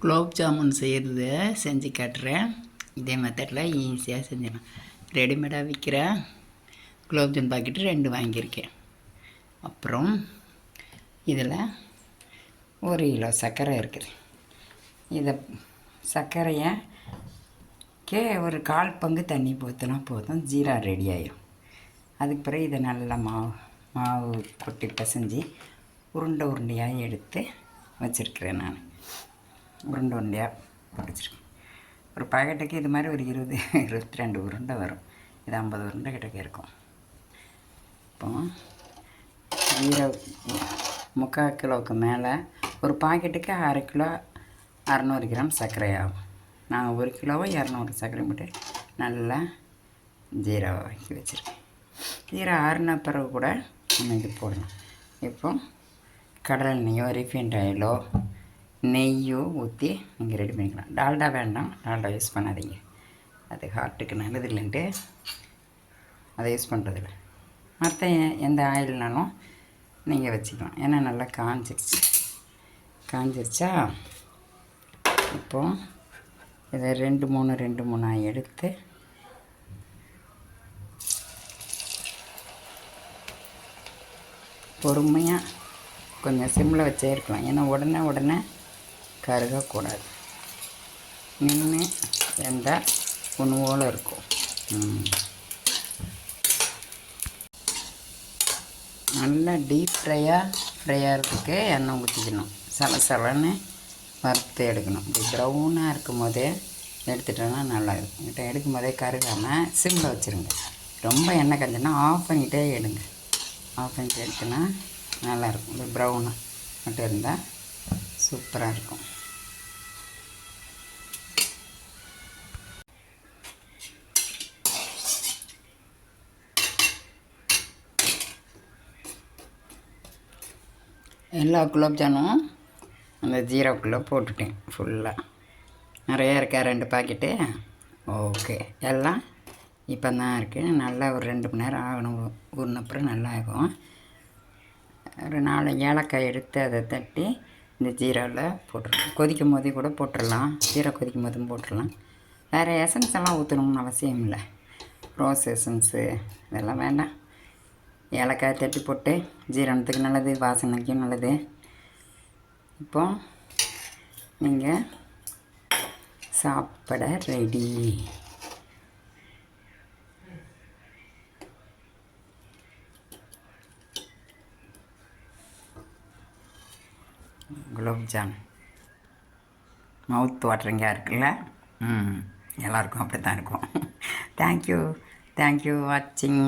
குலோப் ஜாமுன் செய்கிறது செஞ்சு காட்டுறேன். இதே மெத்தடில் ஈஸியாக செஞ்சிடலாம். ரெடிமேடாக விற்கிற குலோப் ஜாமுன் பாக்கெட்டு 2 வாங்கியிருக்கேன். அப்புறம் இதில் 1 கிலோ சர்க்கரை இருக்குது. இதை சர்க்கரையை ஒரு 1/4 பங்கு தண்ணி ஊற்றினா போதும், ஜீரா ரெடி ஆகிடும். அதுக்கு பிறகு இதை நல்லா மாவு கொட்டி பிசைஞ்சு உருண்டையாக எடுத்து வச்சுருக்கிறேன். நான் உருண்டையாக பிடிச்சிருக்கேன். ஒரு பாக்கெட்டுக்கு இது மாதிரி ஒரு 22 உருண்டை வரும். இது 50 உருண்டை கிட்டக்க இருக்கும். இப்போ ஜீரா 3/4 கிலோவுக்கு மேலே ஒரு பாக்கெட்டுக்கு 1/2 கிலோ 600 கிராம் சர்க்கரை ஆகும். நான் 1 கிலோவை 200 சர்க்கரை போட்டு நல்லா ஜீராவை வாங்கி வச்சுருக்கேன். ஜீரா ஆறுன பிறகு கூட நம்ம இது போடலாம். இப்போ கடலை எண்ணெயோ ரீஃபைண்ட் ஆயிலோ நெய்யோ ஊற்றி நீங்கள் ரெடி பண்ணிக்கலாம். டால்டா வேண்டாம், டால்டா யூஸ் பண்ணாதீங்க, அது ஹார்ட்டுக்கு நல்லது இல்லைன்ட்டு அதை யூஸ் பண்ணுறதில்ல. மற்ற எந்த ஆயில்னாலும் நீங்கள் வச்சுக்கலாம். ஏன்னா நல்லா காஞ்சிருச்சா. இப்போது இதை 2-3 எடுத்து பொறுமையாக கொஞ்சம் சிம்மில் வச்சே இருக்கலாம். ஏன்னா உடனே கருகக்கூடாது. நின்று வெந்தால் ஒன்று போல் இருக்கும். நல்லா டீப் ஃப்ரையாகிறதுக்கு எண்ணெய் ஊற்றிக்கணும். சலன்னு வறுத்து எடுக்கணும். இப்படி ப்ரௌனாக இருக்கும் போதே எடுத்துட்டோன்னா நல்லா இருக்கும். கிட்ட எடுக்கும் போதே கருகாமல் சிம்மில் வச்சுருங்க. ரொம்ப எண்ணெய் கஞ்சினா ஆஃப் பண்ணிகிட்டே எடுங்க. ஆஃப் பண்ணிட்டு எடுத்துனா நல்லாயிருக்கும். இப்படி ப்ரௌனாக மட்டும் இருந்தால் சூப்பராக இருக்கும். எல்லா குலோப் ஜாமும் அந்த ஜீராக்குள்ளே போட்டுட்டேன். ஃபுல்லாக நிறையா இருக்கா 2 பாக்கெட்டு. ஓகே, எல்லாம் இப்போ தான் இருக்குது. நல்லா ஒரு 2 மணி நேரம் ஆகணும். ஊறினப்புறம் நல்லா ஆகும். ஒரு 4 ஏலக்காய் எடுத்து அதை தட்டி இந்த ஜீராவில் போட்டுடலாம். கொதிக்கும் போதே கூட போட்டுடலாம். ஜீரா கொதிக்கும் போதும் போட்டுடலாம். வேறு எசன்ஸ் எல்லாம் ஊற்றணும்னு அவசியம் இல்லை. ரோஸ் எசன்ஸு இதெல்லாம் வேண்டாம். ஏலக்காய் தட்டி போட்டு ஜீரணத்துக்கு நல்லது, வாசனைக்கும் நல்லது. இப்போ நீங்கள் சாப்பிட ரெடி. குலோப் ஜாம் மவுத் வாட்டரிங்காக இருக்குல்ல. எல்லாருக்கும் அப்படி தான் இருக்கும். தேங்க்யூ வாட்சிங்.